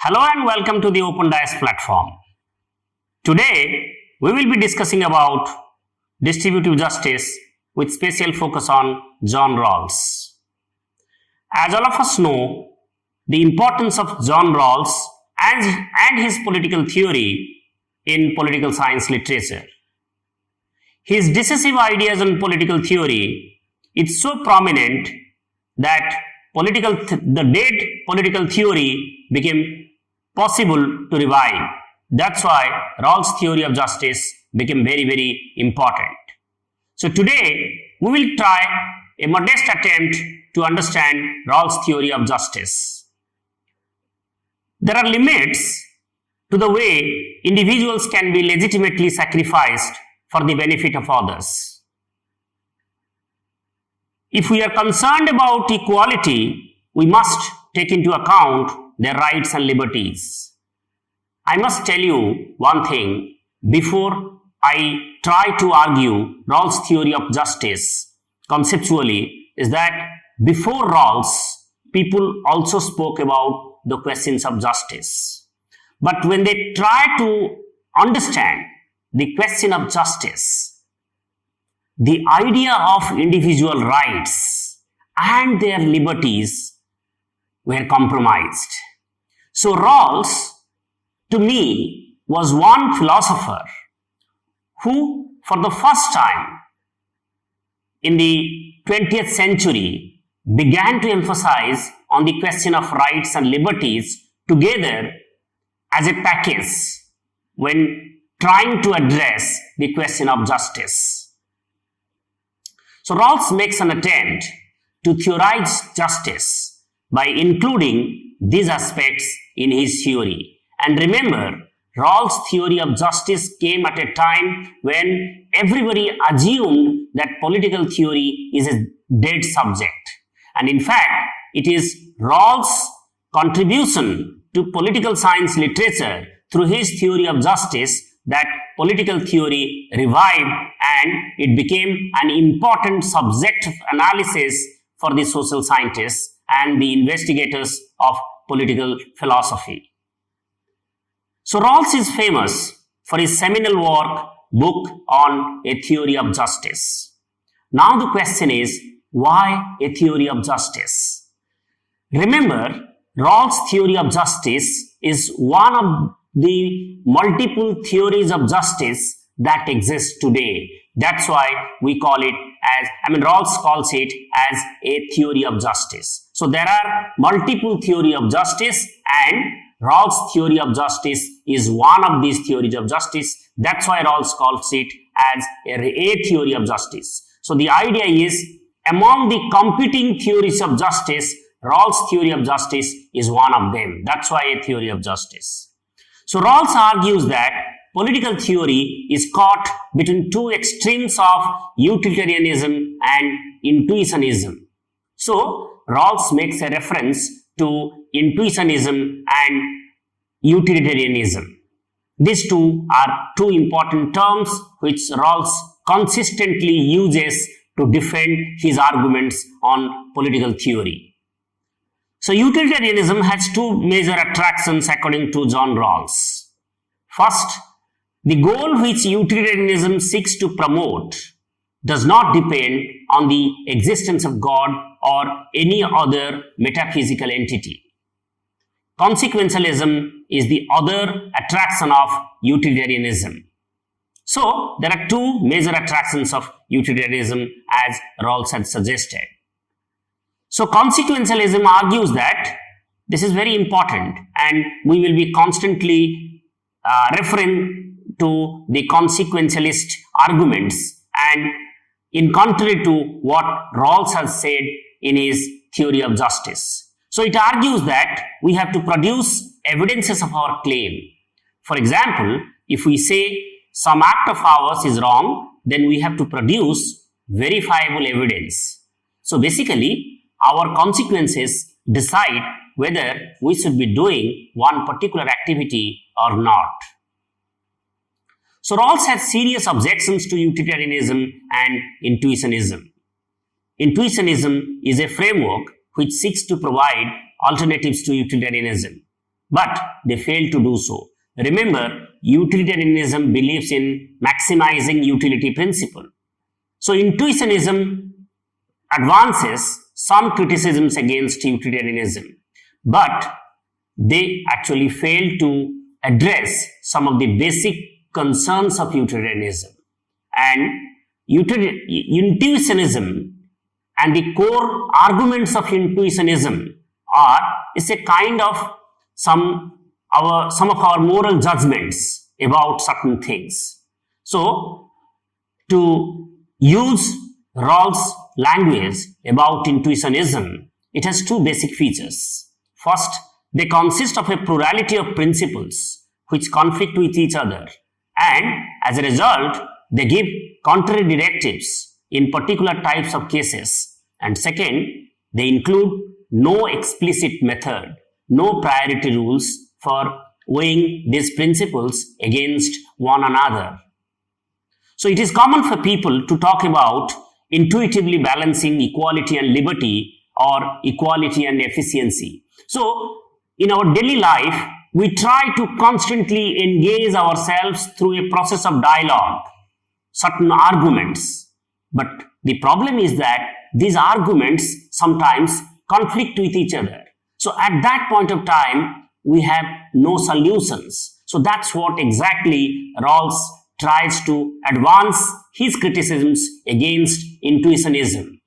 Hello and welcome to the Open Dice platform. Today, we will be discussing about distributive justice with special focus on John Rawls. As all of us know, the importance of John Rawls and his political theory in political science literature. His decisive ideas on political theory is so prominent that the dead political theory became possible to revive. That's why Rawls' theory of justice became very, very important. So today, we will try a modest attempt to understand Rawls' theory of justice. There are limits to the way individuals can be legitimately sacrificed for the benefit of others. If we are concerned about equality, we must take into account their rights and liberties. I must tell you one thing before I try to argue Rawls' theory of justice conceptually, is that before Rawls, people also spoke about the questions of justice. But when they try to understand the question of justice, the idea of individual rights and their liberties were compromised. So Rawls, to me, was one philosopher who, for the first time in the 20th century, began to emphasize on the question of rights and liberties together as a package when trying to address the question of justice. So Rawls makes an attempt to theorize justice by including these aspects in his theory. And remember, Rawls' theory of justice came at a time when everybody assumed that political theory is a dead subject. And in fact, it is Rawls' contribution to political science literature through his theory of justice that political theory revived and it became an important subject of analysis for the social scientists and the investigators of political philosophy. So Rawls is famous for his seminal book on a theory of justice. Now the question is, why a theory of justice? Remember, Rawls' theory of justice is one of the multiple theories of justice that exist today. That's why we call it Rawls calls it as a theory of justice. So there are multiple theory of justice and Rawls' theory of justice is one of these theories of justice. That's why Rawls calls it as a theory of justice. So the idea is, among the competing theories of justice, Rawls' theory of justice is one of them. That's why a theory of justice. So Rawls argues that political theory is caught between two extremes of utilitarianism and intuitionism. So Rawls makes a reference to intuitionism and utilitarianism. These two are two important terms which Rawls consistently uses to defend his arguments on political theory. So utilitarianism has two major attractions according to John Rawls. First, the goal which utilitarianism seeks to promote does not depend on the existence of God or any other metaphysical entity. Consequentialism is the other attraction of utilitarianism. So, there are two major attractions of utilitarianism as Rawls had suggested. So, consequentialism argues that this is very important and we will be constantly referring to the consequentialist arguments and in contrary to what Rawls has said in his theory of justice. So it argues that we have to produce evidences of our claim. For example, if we say some act of ours is wrong, then we have to produce verifiable evidence. So basically, our consequences decide whether we should be doing one particular activity or not. So Rawls has serious objections to utilitarianism and intuitionism. Intuitionism is a framework which seeks to provide alternatives to utilitarianism. but they failed to do so. Remember, utilitarianism believes in maximizing utility principle. So intuitionism advances some criticisms against utilitarianism, but they actually fail to address some of the basic concerns of utilitarianism. And intuitionism and the core arguments of intuitionism is a kind of some of our moral judgments about certain things. So, to use Rawls' language about intuitionism, it has two basic features. First, they consist of a plurality of principles which conflict with each other, and as a result, they give contrary directives in particular types of cases. And second, they include no explicit method, no priority rules for weighing these principles against one another. So it is common for people to talk about intuitively balancing equality and liberty or equality and efficiency. So in our daily life, we try to constantly engage ourselves through a process of dialogue, certain arguments. But the problem is that these arguments sometimes conflict with each other. So at that point of time, we have no solutions. So that's what exactly Rawls tries to advance his criticisms against intuitionism.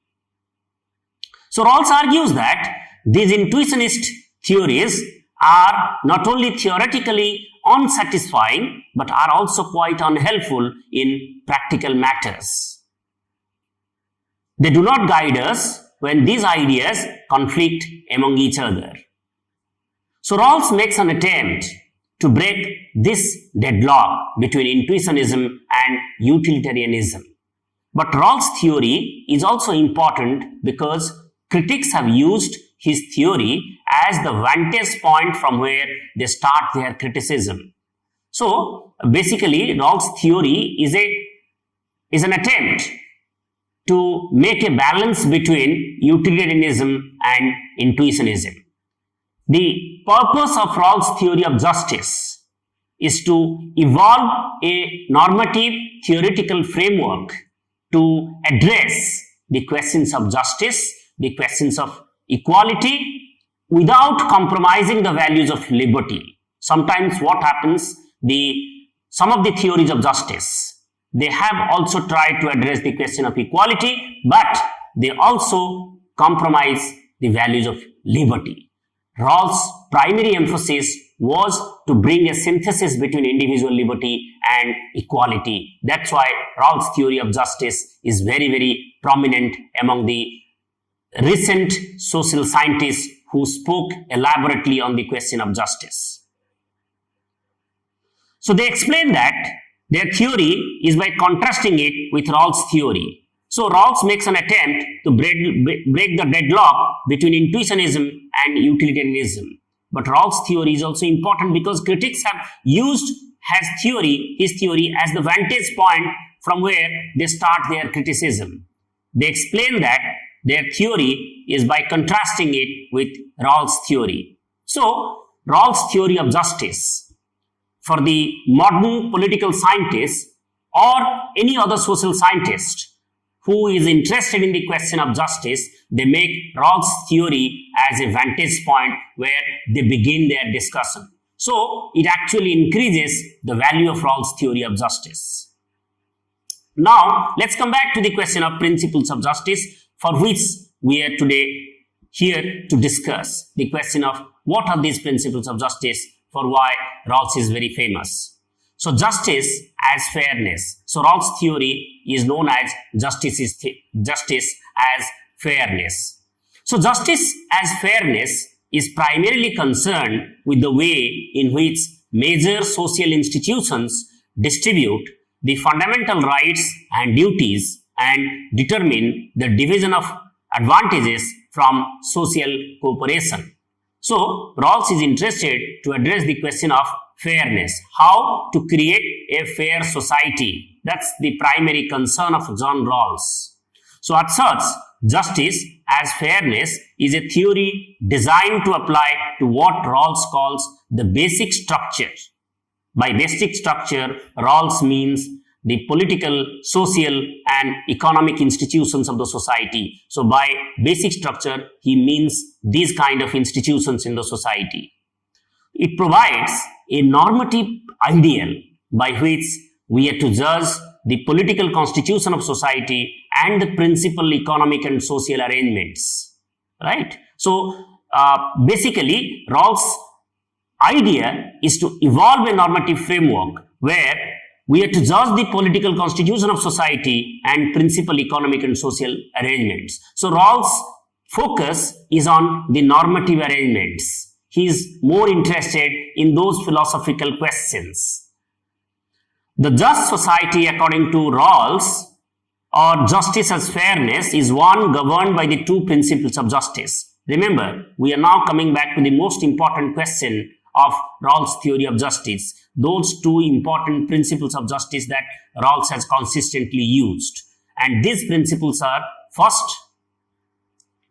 So Rawls argues that these intuitionist theories are not only theoretically unsatisfying, but are also quite unhelpful in practical matters. They do not guide us when these ideas conflict among each other. So Rawls makes an attempt to break this deadlock between intuitionism and utilitarianism. But Rawls' theory is also important because critics have used his theory as the vantage point from where they start their criticism. So basically, Rawls' theory is an attempt to make a balance between utilitarianism and intuitionism. The purpose of Rawls' theory of justice is to evolve a normative theoretical framework to address the questions of justice, the questions of equality, without compromising the values of liberty. Sometimes what happens, some of the theories of justice, they have also tried to address the question of equality, but they also compromise the values of liberty. Rawls' primary emphasis was to bring a synthesis between individual liberty and equality. That's why Rawls' theory of justice is very, very prominent among the recent social scientists who spoke elaborately on the question of justice. So they explain that their theory is by contrasting it with Rawls' theory. So Rawls makes an attempt to break the deadlock between intuitionism and utilitarianism. But Rawls' theory is also important because critics have used his theory as the vantage point from where they start their criticism. They explain that their theory is by contrasting it with Rawls' theory. So Rawls' theory of justice for the modern political scientist or any other social scientist who is interested in the question of justice, they make Rawls' theory as a vantage point where they begin their discussion. So it actually increases the value of Rawls' theory of justice. Now, let's come back to the question of principles of justice, for which we are today here to discuss the question of what are these principles of justice, for why Rawls is very famous. So justice as fairness. So Rawls' theory is known as justice as fairness. So justice as fairness is primarily concerned with the way in which major social institutions distribute the fundamental rights and duties and determine the division of advantages from social cooperation. So Rawls is interested to address the question of fairness, how to create a fair society. That's the primary concern of John Rawls. So asserts justice as fairness is a theory designed to apply to what Rawls calls the basic structure. By basic structure, Rawls means the political, social and economic institutions of the society. So by basic structure, he means these kind of institutions in the society. It provides a normative ideal by which we are to judge the political constitution of society and the principal economic and social arrangements, right? So basically, Rawls' idea is to evolve a normative framework where we are to judge the political constitution of society and principal economic and social arrangements. So Rawls' focus is on the normative arrangements. He is more interested in those philosophical questions. The just society, according to Rawls, or justice as fairness, is one governed by the two principles of justice. Remember, we are now coming back to the most important question of Rawls' theory of justice. Those two important principles of justice that Rawls has consistently used. And these principles are, first,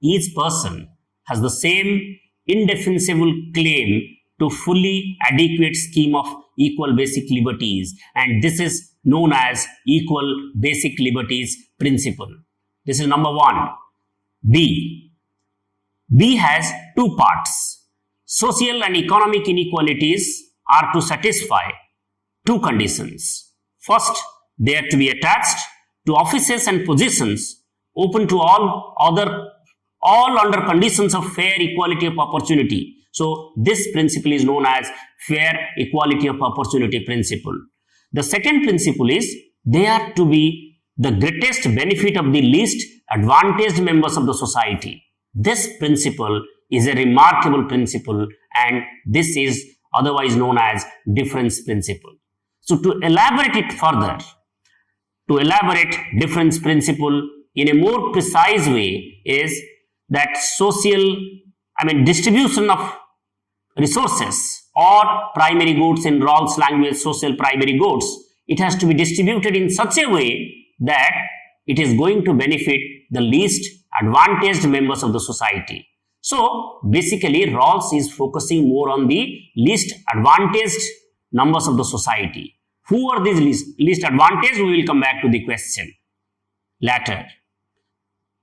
each person has the same indefensible claim to fully adequate scheme of equal basic liberties, and this is known as equal basic liberties principle. This is number one. B has two parts. Social and economic inequalities are to satisfy two conditions. First, they are to be attached to offices and positions open to all under conditions of fair equality of opportunity. So this principle is known as fair equality of opportunity principle. The second principle is they are to be the greatest benefit of the least advantaged members of the society. This principle is a remarkable principle, and this is otherwise known as difference principle. So to elaborate it further, to elaborate difference principle in a more precise way is that distribution of resources or primary goods, in Rawls' language, social primary goods, it has to be distributed in such a way that it is going to benefit the least advantaged members of the society. So basically, Rawls is focusing more on the least advantaged members of the society. Who are these least advantaged? We will come back to the question later.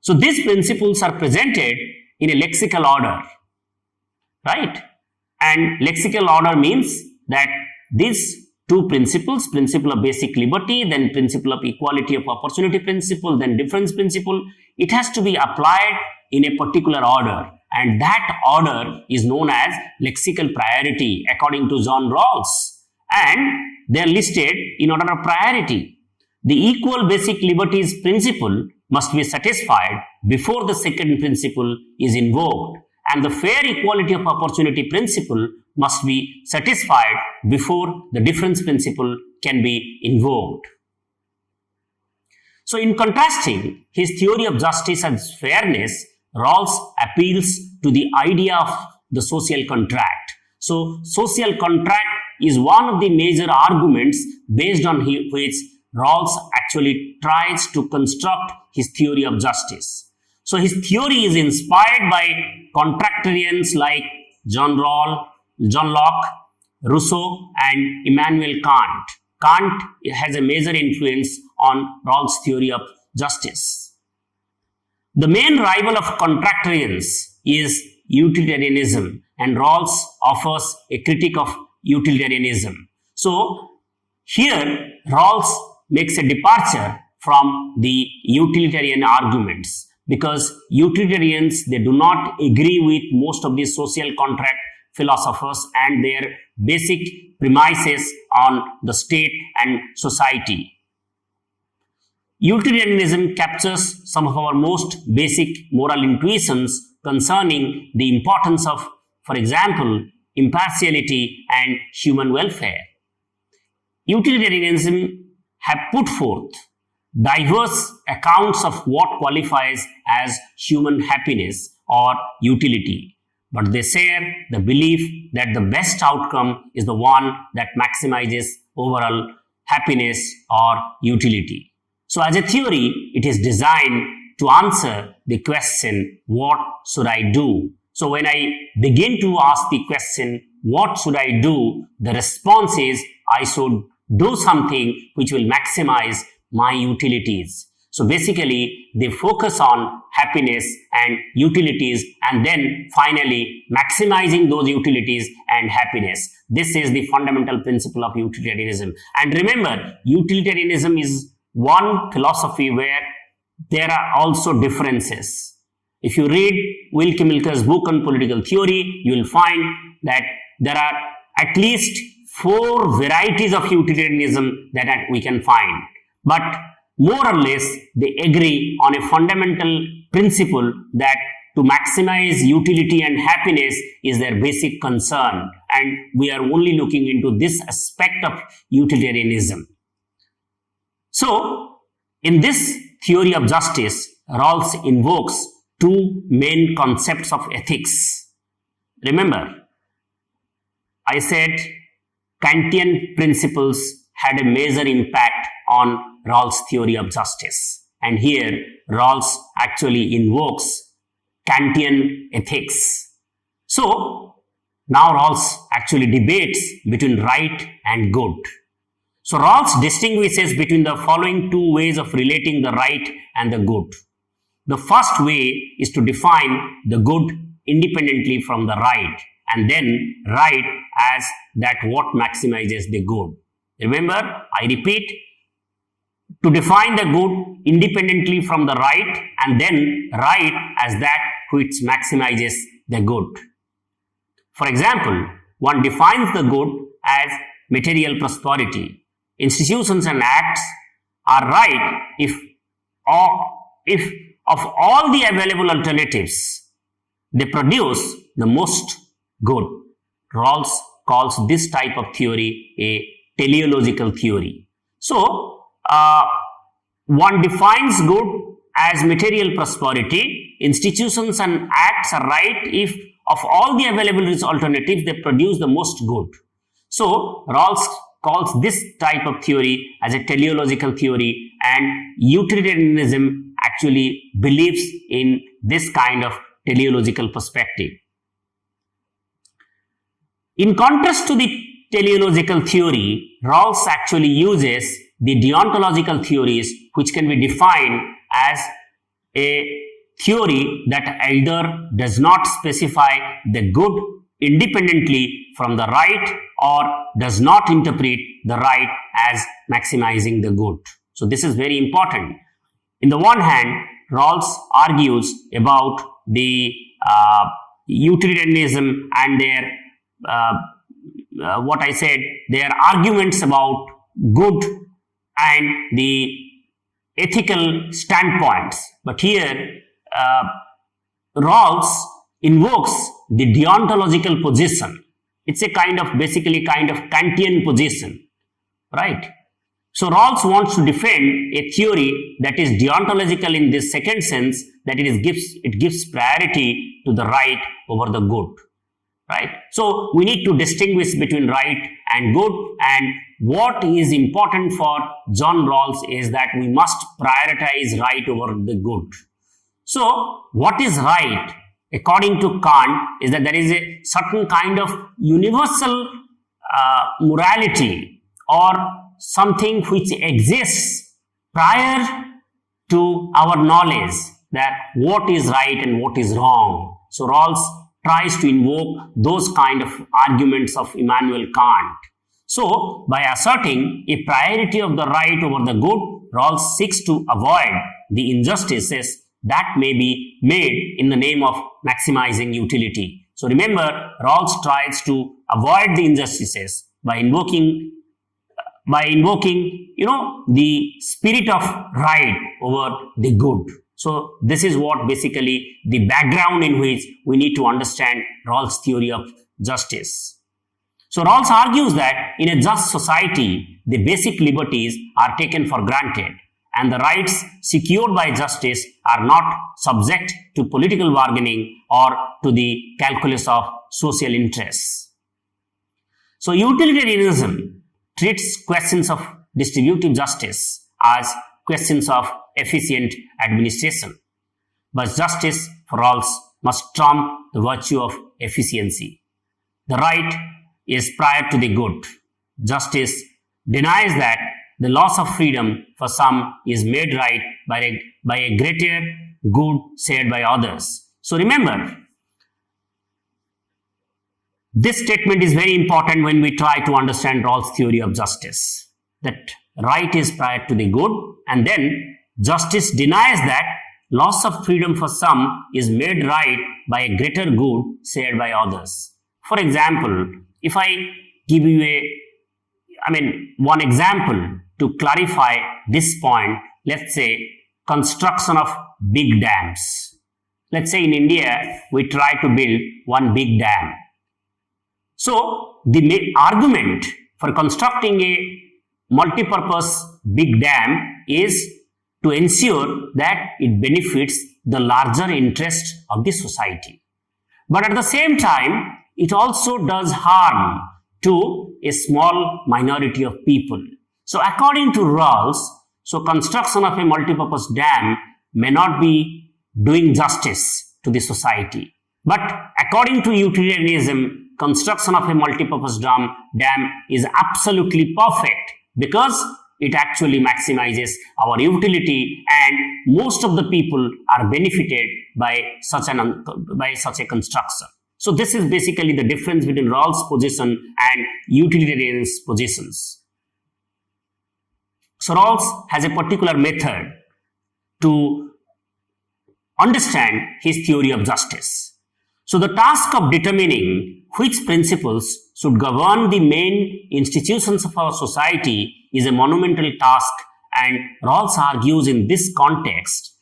So these principles are presented in a lexical order, right? And lexical order means that these two principles, principle of basic liberty, then principle of equality of opportunity principle, then difference principle, it has to be applied in a particular order. And that order is known as lexical priority according to John Rawls. And they are listed in order of priority. The equal basic liberties principle must be satisfied before the second principle is invoked, and the fair equality of opportunity principle must be satisfied before the difference principle can be invoked. So in contrasting his theory of justice and fairness, Rawls appeals to the idea of the social contract. So social contract is one of the major arguments based on which Rawls actually tries to construct his theory of justice. So his theory is inspired by contractarians like John Locke, Rousseau and Immanuel Kant. Kant has a major influence on Rawls' theory of justice. The main rival of contractarians is utilitarianism, and Rawls offers a critique of utilitarianism. So here Rawls makes a departure from the utilitarian arguments, because utilitarians, they do not agree with most of the social contract philosophers and their basic premises on the state and society. Utilitarianism captures some of our most basic moral intuitions concerning the importance of, for example, impartiality and human welfare. Utilitarianism have put forth diverse accounts of what qualifies as human happiness or utility, but they share the belief that the best outcome is the one that maximizes overall happiness or utility. So as a theory, it is designed to answer the question, what should I do? So when I begin to ask the question, what should I do? The response is, I should do something which will maximize my utilities. So basically, they focus on happiness and utilities, and then finally maximizing those utilities and happiness. This is the fundamental principle of utilitarianism. And remember, utilitarianism is one philosophy where there are also differences. If you read Will Kimmelker's book on political theory, you will find that there are at least 4 varieties of utilitarianism that we can find. But more or less, they agree on a fundamental principle that to maximize utility and happiness is their basic concern. And we are only looking into this aspect of utilitarianism. So, in this theory of justice, Rawls invokes 2 main concepts of ethics. Remember, I said Kantian principles had a major impact on Rawls' theory of justice. And here, Rawls actually invokes Kantian ethics. So, now Rawls actually debates between right and good. So, Rawls distinguishes between the following 2 ways of relating the right and the good. The first way is to define the good independently from the right, and then right as that what maximizes the good. Remember, I repeat, to define the good independently from the right, and then right as that which maximizes the good. For example, one defines the good as material prosperity. Institutions and acts are right if of all the available alternatives, they produce the most good. Rawls calls this type of theory a teleological theory. So, one defines good as material prosperity. Institutions and acts are right if of all the available alternatives, they produce the most good. So, Rawls calls this type of theory as a teleological theory, and utilitarianism actually believes in this kind of teleological perspective. In contrast to the teleological theory, Rawls actually uses the deontological theories, which can be defined as a theory that either does not specify the good independently from the right or does not interpret the right as maximizing the good. So this is very important. In the one hand, Rawls argues about the utilitarianism and their what I said, their arguments about good and the ethical standpoints. But here, Rawls invokes the deontological position. It's a basically kind of Kantian position, right? So Rawls wants to defend a theory that is deontological in this second sense, that it gives priority to the right over the good, right? So we need to distinguish between right and good, and what is important for John Rawls is that we must prioritize right over the good. So what is right, according to Kant, is that there is a certain kind of universal morality or something which exists prior to our knowledge that what is right and what is wrong. So Rawls tries to invoke those kind of arguments of Immanuel Kant. So by asserting a priority of the right over the good, Rawls seeks to avoid the injustices that may be made in the name of maximizing utility. So remember, Rawls tries to avoid the injustices by invoking the spirit of right over the good. So this is what basically the background in which we need to understand Rawls' theory of justice. So Rawls argues that in a just society, the basic liberties are taken for granted, and the rights secured by justice are not subject to political bargaining or to the calculus of social interests. So utilitarianism treats questions of distributive justice as questions of efficient administration. but justice for Rawls must trump the virtue of efficiency. The right is prior to the good. Justice denies that the loss of freedom for some is made right by a greater good shared by others. So remember, this statement is very important when we try to understand Rawls' theory of justice. That right is prior to the good, and then justice denies that loss of freedom for some is made right by a greater good shared by others. For example, if I give you one example to clarify this point, let's say construction of big dams. Let's say in India, we try to build one big dam. So the argument for constructing a multi-purpose big dam is to ensure that it benefits the larger interest of the society. But at the same time, it also does harm to a small minority of people. So according to Rawls, construction of a multi-purpose dam may not be doing justice to the society. But according to utilitarianism, construction of a multi-purpose dam is absolutely perfect because it actually maximizes our utility, and most of the people are benefited by such a construction. So this is basically the difference between Rawls' position and utilitarian's positions. So Rawls has a particular method to understand his theory of justice. So the task of determining which principles should govern the main institutions of our society is a monumental task, and Rawls argues in this context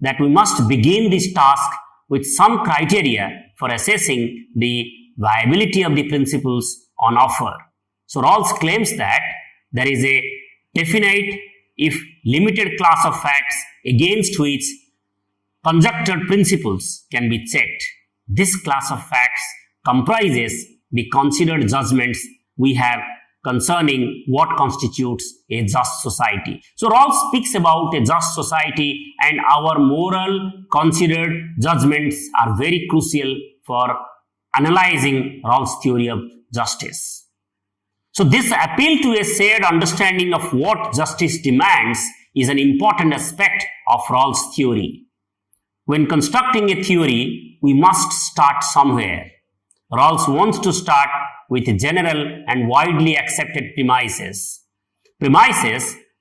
that we must begin this task with some criteria for assessing the viability of the principles on offer. So Rawls claims that there is a definite, if limited, class of facts against which conjectured principles can be checked. This class of facts comprises the considered judgments we have concerning what constitutes a just society. So Rawls speaks about a just society, and our moral considered judgments are very crucial for analyzing Rawls' theory of justice. So this appeal to a shared understanding of what justice demands is an important aspect of Rawls' theory. When constructing a theory, we must start somewhere. Rawls wants to start with general and widely accepted premises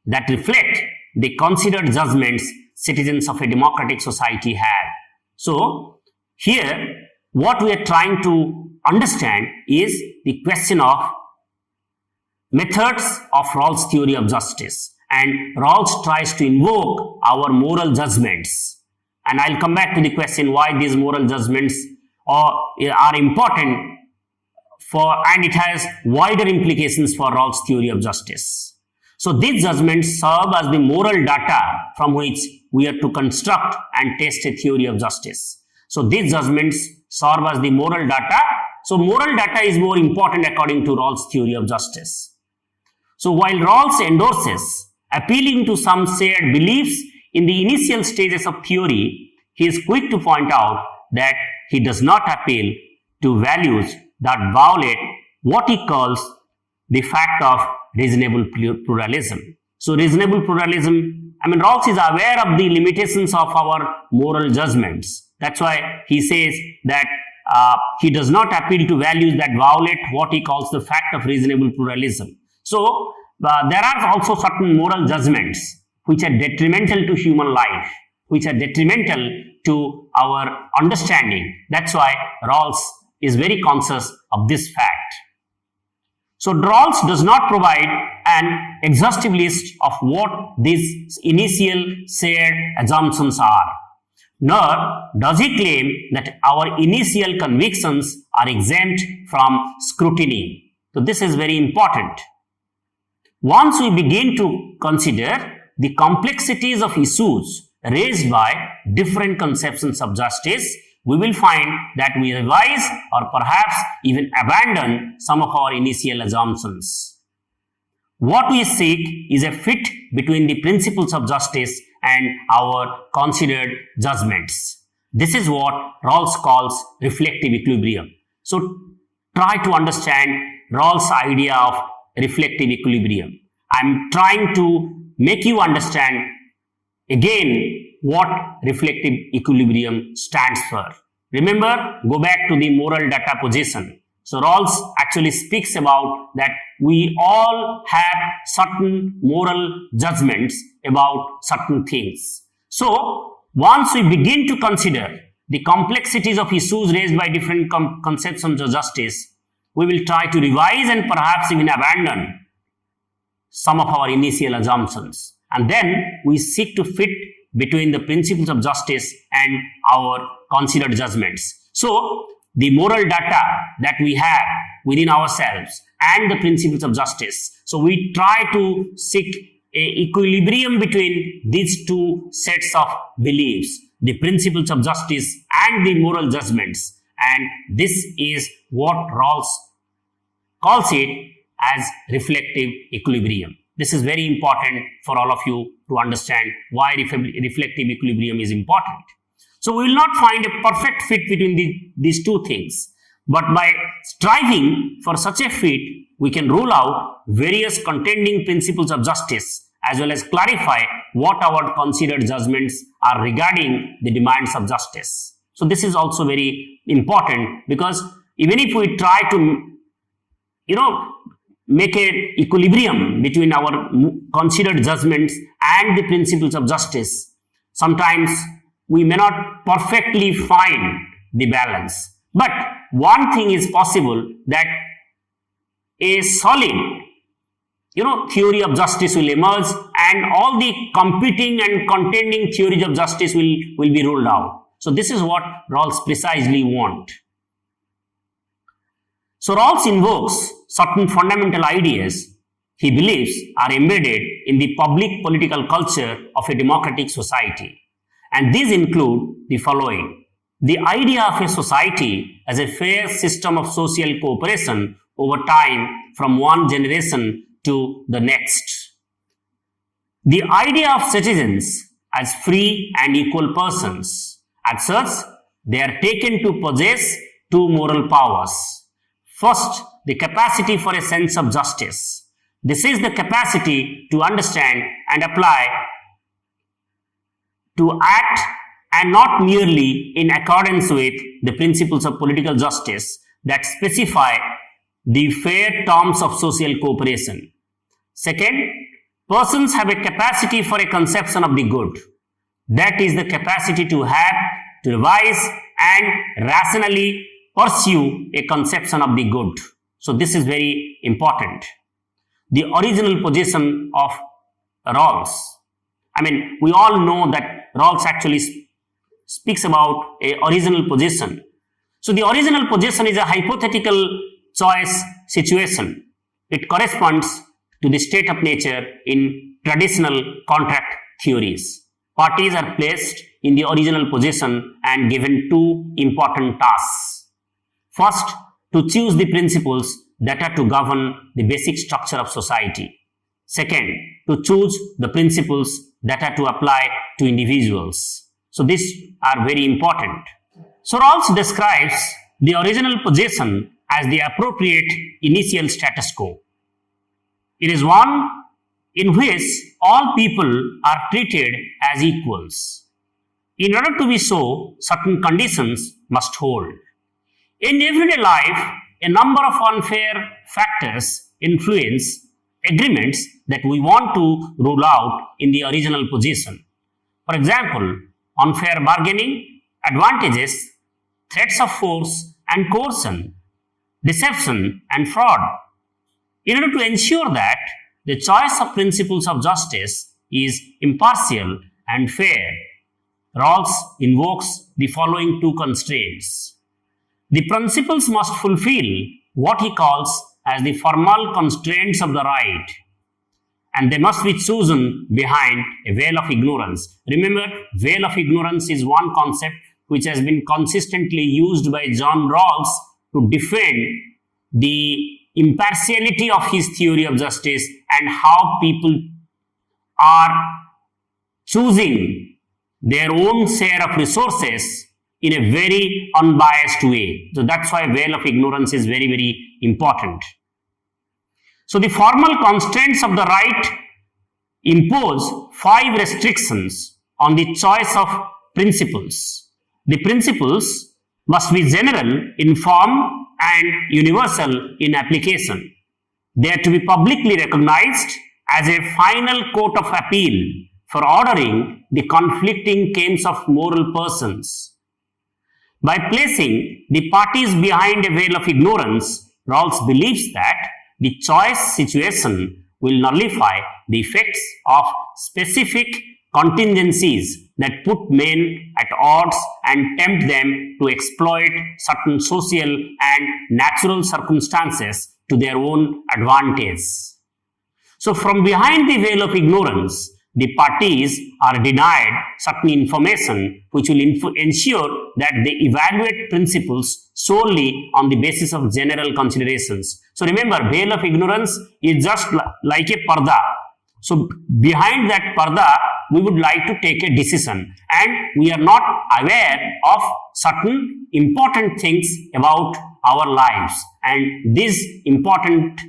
that reflect the considered judgments citizens of a democratic society have. So here, what we are trying to understand is the question of methods of Rawls' theory of justice, and Rawls tries to invoke our moral judgments. And I'll come back to the question why these moral judgments are important and it has wider implications for Rawls' theory of justice. So these judgments serve as the moral data from which we are to construct and test a theory of justice. So these judgments serve as the moral data. So moral data is more important according to Rawls' theory of justice. So while Rawls endorses appealing to some shared beliefs in the initial stages of theory, he is quick to point out that he does not appeal to values that violate what he calls the fact of reasonable pluralism. So reasonable pluralism, Rawls is aware of the limitations of our moral judgments. That's why he says that he does not appeal to values that violate what he calls the fact of reasonable pluralism. So there are also certain moral judgments which are detrimental to human life, which are detrimental to our understanding. That's why Rawls is very conscious of this fact. So Rawls does not provide an exhaustive list of what these initial shared assumptions are, nor does he claim that our initial convictions are exempt from scrutiny. So this is very important. Once we begin to consider the complexities of issues raised by different conceptions of justice, we will find that we revise or perhaps even abandon some of our initial assumptions. What we seek is a fit between the principles of justice and our considered judgments. This is what Rawls calls reflective equilibrium. So try to understand Rawls' idea of reflective equilibrium. I'm trying to make you understand again what reflective equilibrium stands for. Remember, go back to the moral data position. So Rawls actually speaks about that we all have certain moral judgments about certain things. So once we begin to consider the complexities of issues raised by different conceptions of justice, we will try to revise and perhaps even abandon some of our initial assumptions. And then we seek to fit between the principles of justice and our considered judgments. So the moral data that we have within ourselves and the principles of justice. So we try to seek a equilibrium between these two sets of beliefs, the principles of justice and the moral judgments. And this is what Rawls calls it as reflective equilibrium. This is very important for all of you to understand why reflective equilibrium is important. So we will not find a perfect fit between these two things, but by striving for such a fit, we can rule out various contending principles of justice as well as clarify what our considered judgments are regarding the demands of justice. So this is also very important, because even if we try to, make an equilibrium between our considered judgments and the principles of justice, sometimes we may not perfectly find the balance. But one thing is possible, that a solid, theory of justice will emerge, and all the competing and contending theories of justice will be ruled out. So this is what Rawls precisely want. So Rawls invokes certain fundamental ideas he believes are embedded in the public political culture of a democratic society. And these include the following: the idea of a society as a fair system of social cooperation over time from one generation to the next. The idea of citizens as free and equal persons. As such, they are taken to possess two moral powers. First, the capacity for a sense of justice. This is the capacity to understand and apply, to act, and not merely in accordance with the principles of political justice that specify the fair terms of social cooperation. Second, persons have a capacity for a conception of the good. That is the capacity to have, to revise, and rationally pursue a conception of the good. So this is very important. The original position of Rawls. We all know that Rawls actually speaks about a original position. So the original position is a hypothetical choice situation. It corresponds to the state of nature in traditional contract theories. Parties are placed in the original position and given two important tasks. First, to choose the principles that are to govern the basic structure of society. Second, to choose the principles that are to apply to individuals. So these are very important. So Rawls describes the original position as the appropriate initial status quo. It is one in which all people are treated as equals. In order to be so, certain conditions must hold. In everyday life, a number of unfair factors influence agreements that we want to rule out in the original position. For example, unfair bargaining, advantages, threats of force and coercion, deception and fraud. In order to ensure that the choice of principles of justice is impartial and fair, Rawls invokes the following two constraints. The principles must fulfill what he calls as the formal constraints of the right, and they must be chosen behind a veil of ignorance. Remember, veil of ignorance is one concept which has been consistently used by John Rawls to defend the impartiality of his theory of justice and how people are choosing their own share of resources in a very unbiased way. So that's why veil of ignorance is very, very important. So the formal constraints of the right impose 5 restrictions on the choice of principles. The principles must be general in form and universal in application. They are to be publicly recognized as a final court of appeal for ordering the conflicting claims of moral persons. By placing the parties behind a veil of ignorance, Rawls believes that the choice situation will nullify the effects of specific contingencies that put men at odds and tempt them to exploit certain social and natural circumstances to their own advantage. So from behind the veil of ignorance, the parties are denied certain information which will ensure that they evaluate principles solely on the basis of general considerations. So remember, veil of ignorance is just like a parda. So behind that parda, we would like to take a decision and we are not aware of certain important things about our lives, and these important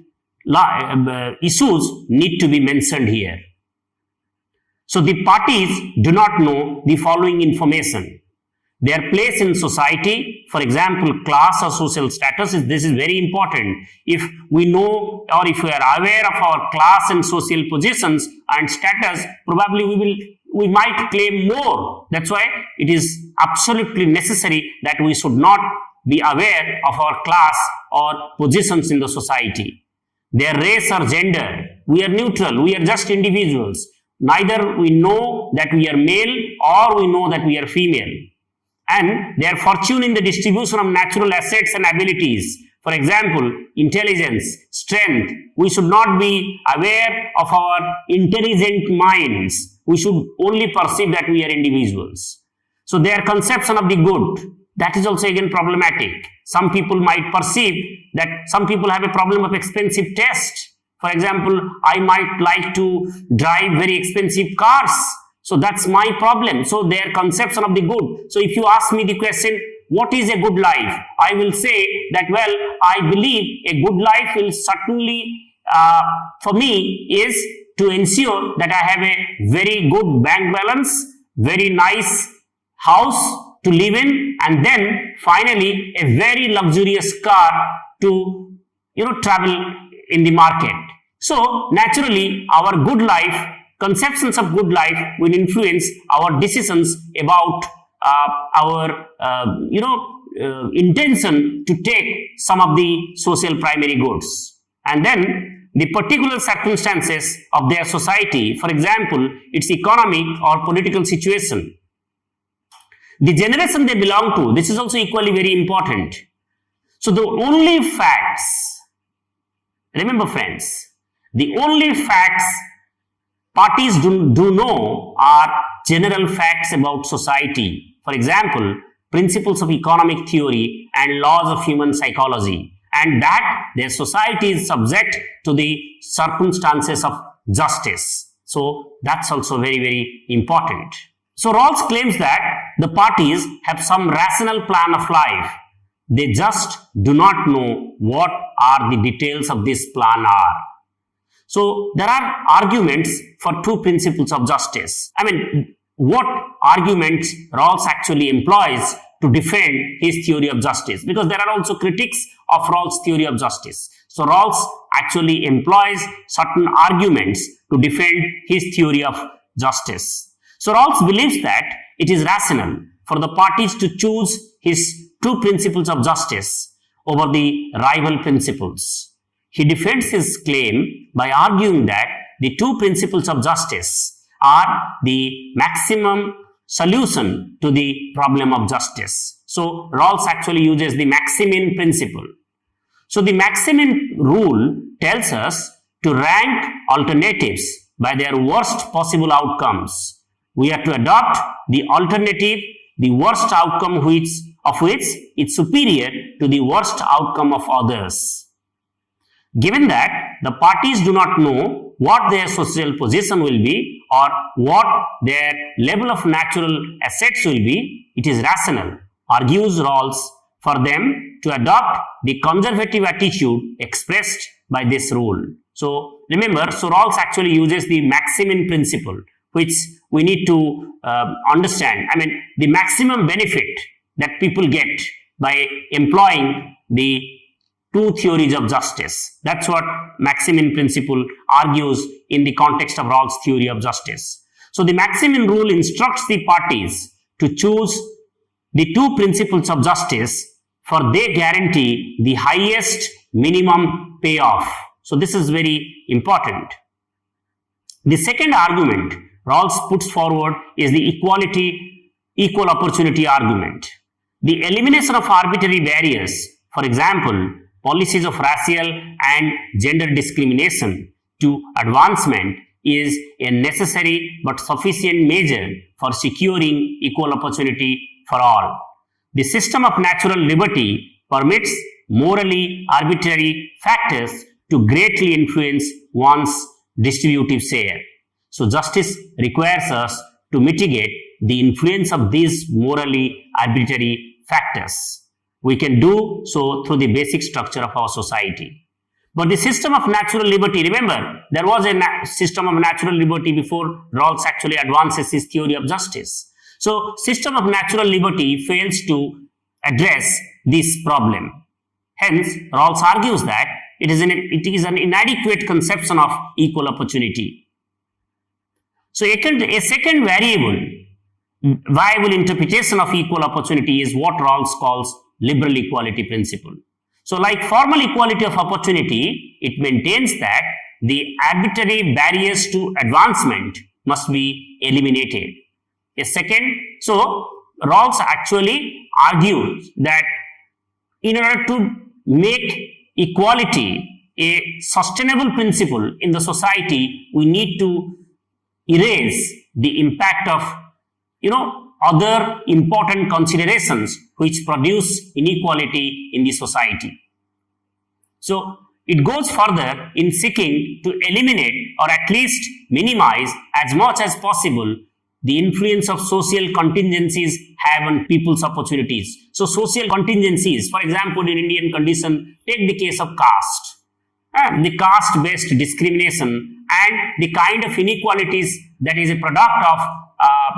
issues need to be mentioned here. So the parties do not know the following information: their place in society, for example, class or social status. This is very important. If we know or if we are aware of our class and social positions and status, probably we might claim more. That's why it is absolutely necessary that we should not be aware of our class or positions in the society. Their race or gender, we are neutral, we are just individuals. Neither we know that we are male or we know that we are female. And their fortune in the distribution of natural assets and abilities. For example, intelligence, strength. We should not be aware of our intelligent minds. We should only perceive that we are individuals. So their conception of the good, that is also again problematic. Some people might perceive that some people have a problem of expensive taste. For example, I might like to drive very expensive cars. So that's my problem. So their conception of the good. So if you ask me the question, what is a good life? I will say that, well, I believe a good life will certainly, for me, is to ensure that I have a very good bank balance, very nice house to live in, and then finally a very luxurious car to, travel in the market. So naturally, our good life, conceptions of good life will influence our decisions about our intention to take some of the social primary goods. And then the particular circumstances of their society, for example, its economic or political situation. The generation they belong to, this is also equally very important. So the only facts, remember friends, the only facts parties do know are general facts about society. For example, principles of economic theory and laws of human psychology, and that their society is subject to the circumstances of justice. So that's also very, very important. So Rawls claims that the parties have some rational plan of life. They just do not know what are the details of this plan are. So there are arguments for two principles of justice. I mean, what arguments Rawls actually employs to defend his theory of justice? Because there are also critics of Rawls' theory of justice. So Rawls actually employs certain arguments to defend his theory of justice. So Rawls believes that it is rational for the parties to choose his two principles of justice over the rival principles. He defends his claim by arguing that the two principles of justice are the maximum solution to the problem of justice. So Rawls actually uses the Maximin principle. So the Maximin rule tells us to rank alternatives by their worst possible outcomes. We are to adopt the alternative, the worst outcome of which is superior to the worst outcome of others. Given that the parties do not know what their social position will be or what their level of natural assets will be, it is rational, argues Rawls, for them to adopt the conservative attitude expressed by this rule. So remember, so Rawls actually uses the maximum principle, which we need to understand. I mean, the maximum benefit that people get by employing the two theories of justice. That's what maximum principle argues in the context of Rawls' theory of justice. So the maximum rule instructs the parties to choose the two principles of justice, for they guarantee the highest minimum payoff. So this is very important. The second argument Rawls puts forward is the equal opportunity argument. The elimination of arbitrary barriers, for example, policies of racial and gender discrimination to advancement, is a necessary but sufficient measure for securing equal opportunity for all. The system of natural liberty permits morally arbitrary factors to greatly influence one's distributive share. So justice requires us to mitigate the influence of these morally arbitrary factors. We can do so through the basic structure of our society. But the system of natural liberty, remember, there was a system of natural liberty before Rawls actually advances his theory of justice. So system of natural liberty fails to address this problem. Hence, Rawls argues that it is an inadequate conception of equal opportunity. So a second viable interpretation of equal opportunity is what Rawls calls liberal equality principle. So like formal equality of opportunity, it maintains that the arbitrary barriers to advancement must be eliminated. So Rawls actually argues that in order to make equality a sustainable principle in the society, we need to erase the impact of other important considerations which produce inequality in the society. So it goes further in seeking to eliminate or at least minimize as much as possible the influence of social contingencies have on people's opportunities. So social contingencies, for example, in Indian condition, take the case of caste. The caste-based discrimination and the kind of inequalities that is a product of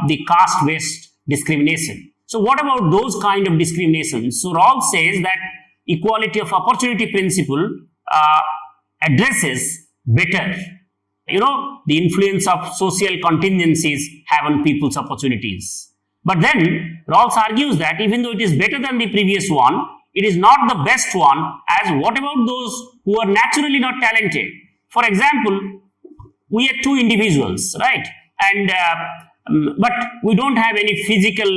the caste-based discrimination. So what about those kind of discriminations? So Rawls says that equality of opportunity principle addresses better the influence of social contingencies have on people's opportunities. But then Rawls argues that even though it is better than the previous one, it is not the best one, as what about those who are naturally not talented? For example, we are two individuals, right? And but we don't have any physical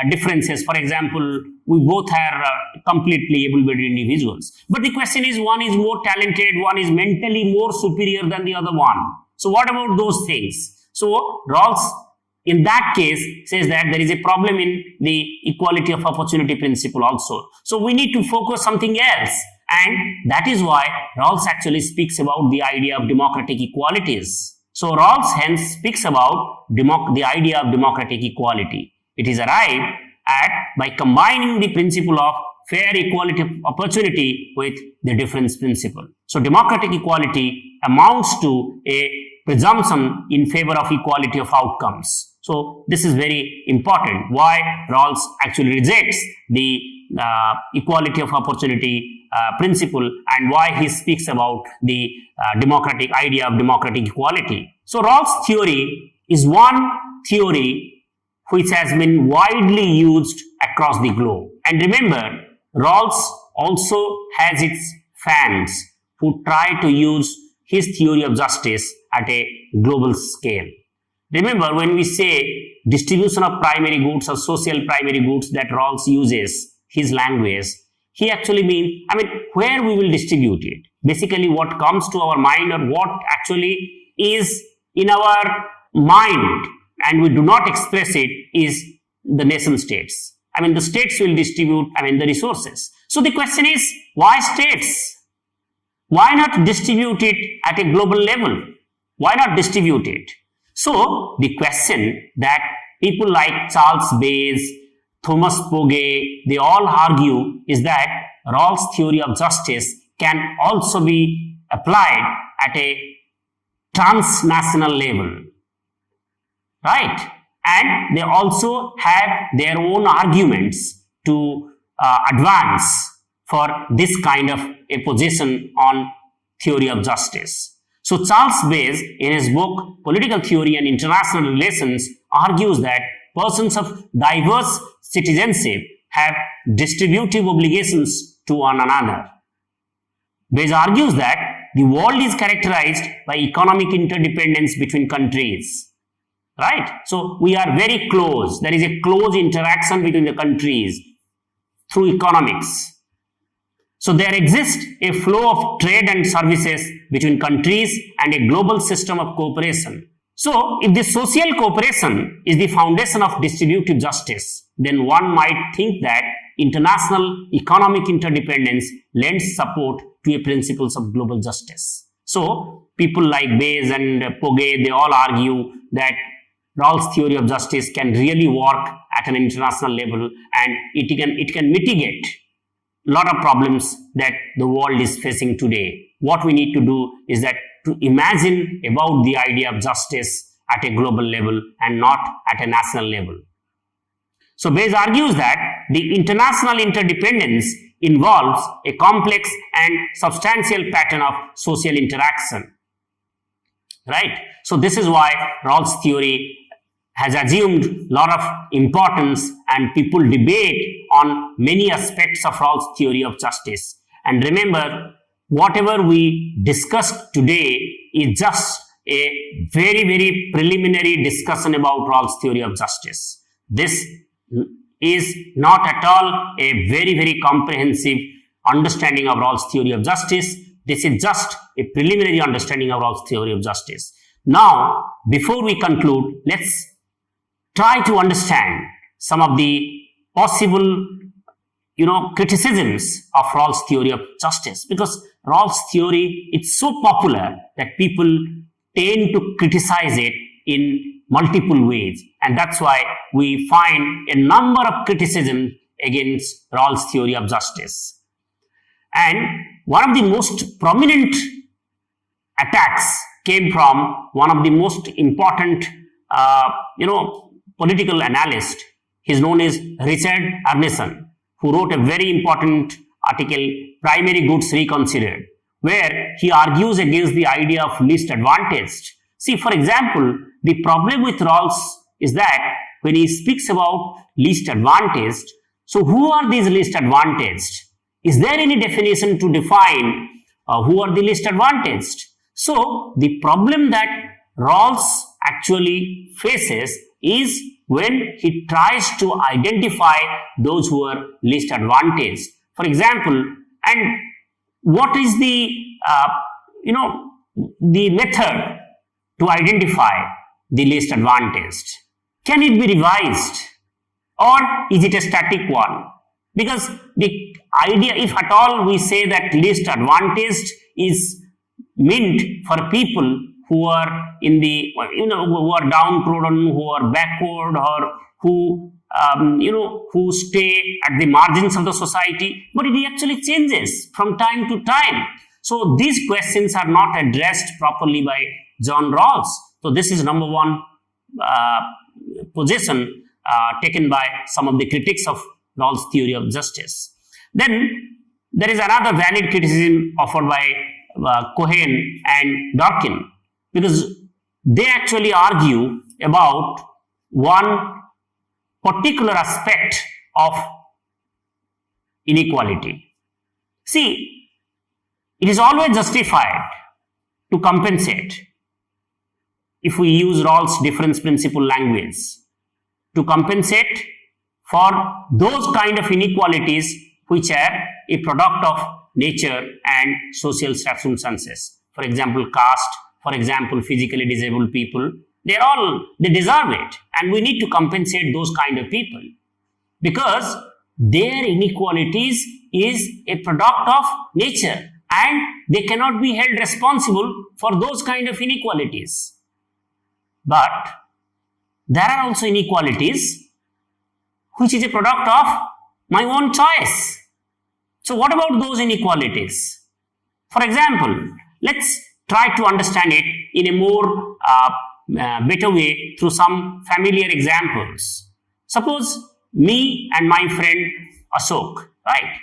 differences. For example, we both are completely able-bodied individuals. But the question is, one is more talented, one is mentally more superior than the other one. So what about those things? So Rawls, in that case, says that there is a problem in the equality of opportunity principle also. So we need to focus something else. And that is why Rawls actually speaks about the idea of democratic equalities. So Rawls hence speaks about the idea of democratic equality. It is arrived at by combining the principle of fair equality of opportunity with the difference principle. So democratic equality amounts to a presumption in favor of equality of outcomes. So this is very important, why Rawls actually rejects the equality of opportunity principle and why he speaks about the democratic idea of democratic equality. So Rawls' theory is one theory which has been widely used across the globe. And remember, Rawls also has its fans who try to use his theory of justice at a global scale. Remember, when we say distribution of primary goods or social primary goods that Rawls uses his language, he actually means, where we will distribute it. Basically, what comes to our mind or what actually is in our mind and we do not express it is the nation states. The states will distribute, the resources. So the question is, why states? Why not distribute it at a global level? Why not distribute it? So the question that people like Charles Bayes, Thomas Pogge, they all argue is that Rawls' theory of justice can also be applied at a transnational level, right? And they also have their own arguments to advance for this kind of a position on theory of justice. So Charles Bayes, in his book Political Theory and International Relations, argues that persons of diverse citizenship have distributive obligations to one another. Bayes argues that the world is characterized by economic interdependence between countries, right? So we are very close. There is a close interaction between the countries through economics. So there exists a flow of trade and services between countries and a global system of cooperation. So if the social cooperation is the foundation of distributive justice, then one might think that international economic interdependence lends support to the principles of global justice. So people like Bayes and Pogge, they all argue that Rawls' theory of justice can really work at an international level, and it can mitigate a lot of problems that the world is facing today. What we need to do is that to imagine about the idea of justice at a global level and not at a national level. So Bayes argues that the international interdependence involves a complex and substantial pattern of social interaction, right? So this is why Rawls' theory has assumed a lot of importance, and people debate on many aspects of Rawls' theory of justice. And remember, whatever we discussed today is just a very, very preliminary discussion about Rawls' theory of justice. This is not at all a very, very comprehensive understanding of Rawls' theory of justice. This is just a preliminary understanding of Rawls' theory of justice. Now, before we conclude, let's try to understand some of the possible, criticisms of Rawls' theory of justice, because Rawls' theory is so popular that people tend to criticize it in multiple ways, and that's why we find a number of criticisms against Rawls' theory of justice. And one of the most prominent attacks came from one of the most important, political analyst. He is known as Richard Arneson, who wrote a very important article, Primary Goods Reconsidered, where he argues against the idea of least advantaged. See, for example, the problem with Rawls is that when he speaks about least advantaged, so who are these least advantaged? Is there any definition to define who are the least advantaged? So the problem that Rawls actually faces is when he tries to identify those who are least advantaged. For example, and what is the method to identify the least advantaged? Can it be revised, or is it a static one? Because the idea, if at all we say that least advantaged is meant for people who are in the, who are downtrodden, who are backward, or who stay at the margins of the society, but it actually changes from time to time. So these questions are not addressed properly by John Rawls. So this is number one position taken by some of the critics of Rawls' theory of justice. Then there is another valid criticism offered by Cohen and Dworkin, because they actually argue about one particular aspect of inequality. See, it is always justified to compensate, if we use Rawls' difference principle language, to compensate for those kind of inequalities which are a product of nature and social circumstances. For example, caste, for example, physically disabled people, they deserve it, and we need to compensate those kind of people because their inequalities is a product of nature and they cannot be held responsible for those kind of inequalities. But there are also inequalities which is a product of my own choice. So what about those inequalities? For example, let's try to understand it in a more better way through some familiar examples. Suppose me and my friend Ashok, right?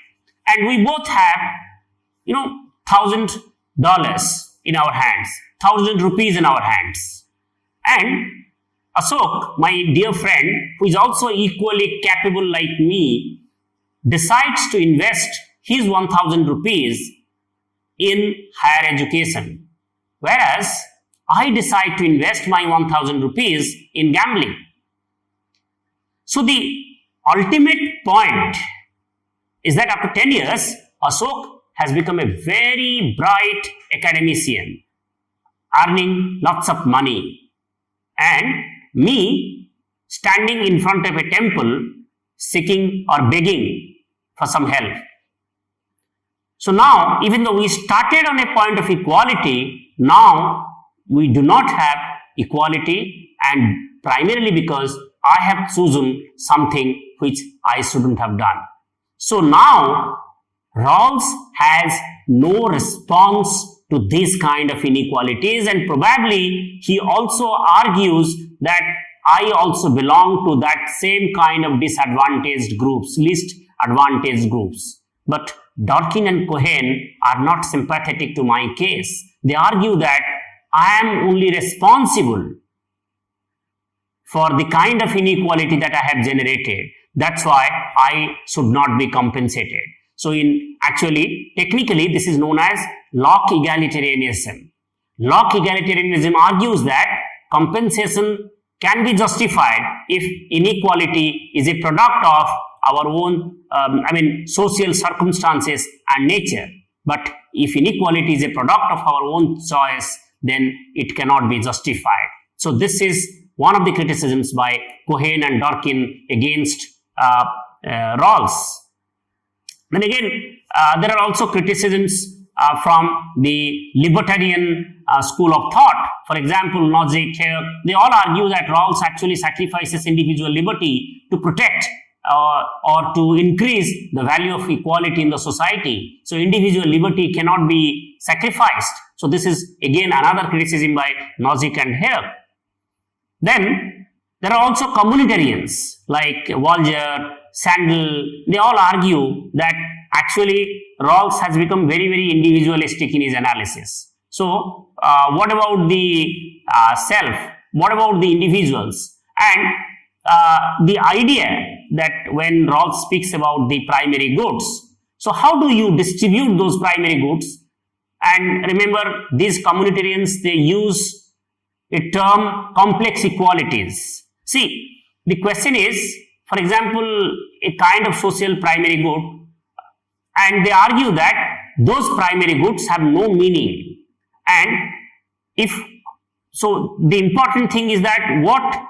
And we both have, $1,000 in our hands, 1,000 rupees in our hands. And Ashok, my dear friend, who is also equally capable like me, decides to invest his 1,000 rupees in higher education, whereas I decide to invest my 1,000 rupees in gambling. So the ultimate point is that after 10 years, Ashok has become a very bright academician, earning lots of money, and me standing in front of a temple seeking or begging for some help. So now, even though we started on a point of equality, now we do not have equality, and primarily because I have chosen something which I shouldn't have done. So now Rawls has no response to this kind of inequalities, and probably he also argues that I also belong to that same kind of disadvantaged groups, least advantaged groups. But Durkheim and Cohen are not sympathetic to my case. They argue that I am only responsible for the kind of inequality that I have generated. That's why I should not be compensated. So technically, this is known as Locke egalitarianism. Locke egalitarianism argues that compensation can be justified if inequality is a product of our own, social circumstances and nature. But if inequality is a product of our own choice, then it cannot be justified. So this is one of the criticisms by Cohen and Durkheim against Rawls. Then again, there are also criticisms from the libertarian school of thought. For example, Nozick here, they all argue that Rawls actually sacrifices individual liberty to protect or to increase the value of equality in the society. So individual liberty cannot be sacrificed. So this is again another criticism by Nozick and Hare. Then there are also communitarians like Walger, Sandel. They all argue that actually Rawls has become very, very individualistic in his analysis. So what about the self? What about the individuals? And the idea that when Rawls speaks about the primary goods, so how do you distribute those primary goods? And remember, these communitarians, they use a term complex equalities. See, the question is, for example, a kind of social primary good, and they argue that those primary goods have no meaning. And the important thing is that what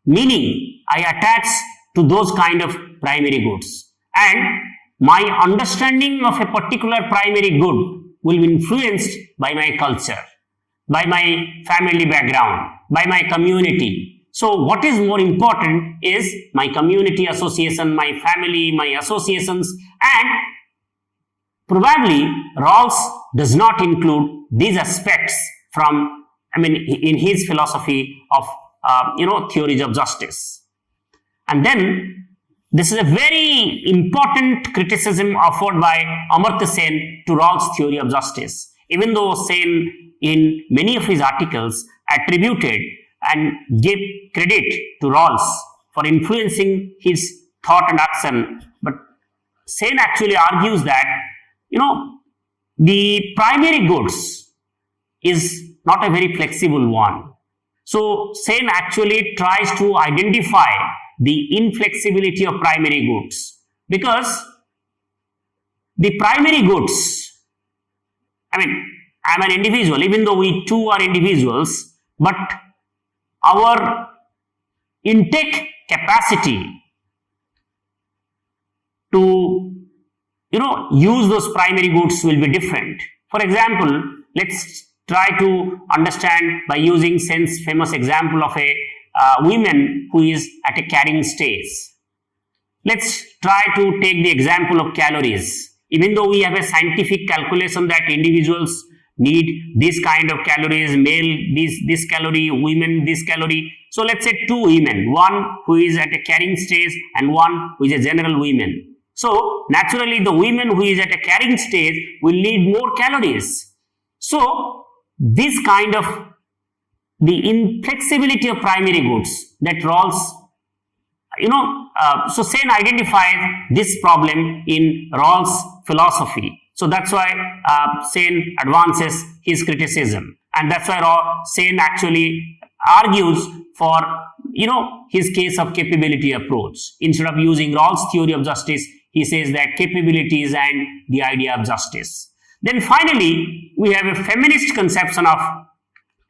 meaning I attach to those kind of primary goods. And my understanding of a particular primary good will be influenced by my culture, by my family background, by my community. So what is more important is my community association, my family, my associations, and probably Rawls does not include these aspects in his philosophy of theories of justice. And then this is a very important criticism offered by Amartya Sen to Rawls' theory of justice. Even though Sen in many of his articles attributed and gave credit to Rawls for influencing his thought and action, but Sen actually argues that the primary goods is not a very flexible one. So Sen actually tries to identify the inflexibility of primary goods, because the primary goods, I'm an individual, even though we too are individuals, but our intake capacity to use those primary goods will be different. For example, let's try to understand by using Sen's famous example of a woman who is at a carrying stage. Let's try to take the example of calories. Even though we have a scientific calculation that individuals need this kind of calories, male this calorie, women this calorie. So let's say two women, one who is at a carrying stage and one who is a general woman. So naturally the women who is at a carrying stage will need more calories. So this kind of the inflexibility of primary goods that Rawls, so Sen identifies this problem in Rawls' philosophy. So that's why Sen advances his criticism, and that's why Sen actually argues for his case of capability approach. Instead of using Rawls' theory of justice, he says that capabilities and the idea of justice. Then finally, we have a feminist conception of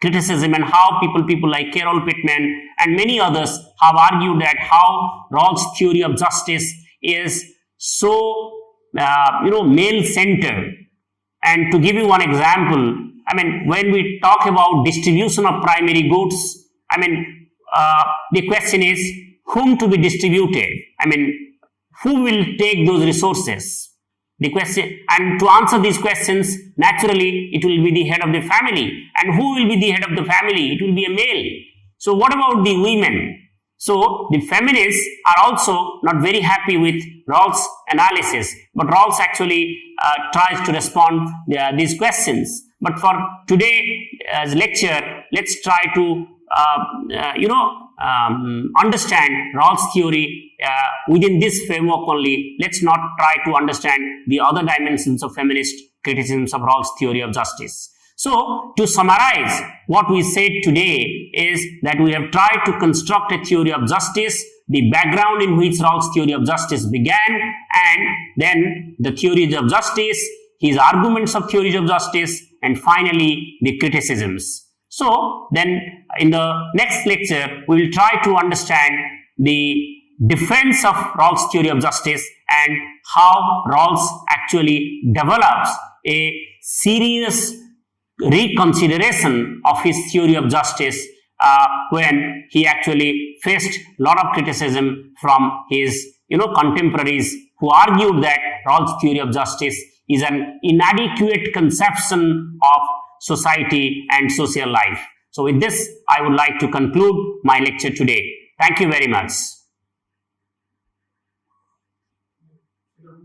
criticism, and how people like Carol Pittman and many others have argued that how Rawls' theory of justice is so male-centered. And to give you one example, when we talk about distribution of primary goods, the question is whom to be distributed. Who will take those resources? The question, and to answer these questions, naturally, it will be the head of the family. And who will be the head of the family? It will be a male. So what about the women? So the feminists are also not very happy with Rawls' analysis, but Rawls actually tries to respond these questions. But for today's lecture, let's try to understand Rawls' theory within this framework only. Let's not try to understand the other dimensions of feminist criticisms of Rawls' theory of justice. So, to summarize, what we said today is that we have tried to construct a theory of justice, the background in which Rawls' theory of justice began, and then the theories of justice, his arguments of theories of justice, and finally the criticisms. So, then in the next lecture, we will try to understand the defense of Rawls' theory of justice and how Rawls actually develops a serious reconsideration of his theory of justice when he actually faced a lot of criticism from his contemporaries, who argued that Rawls' theory of justice is an inadequate conception of society and social life. So with this, I would like to conclude my lecture today. Thank you very much.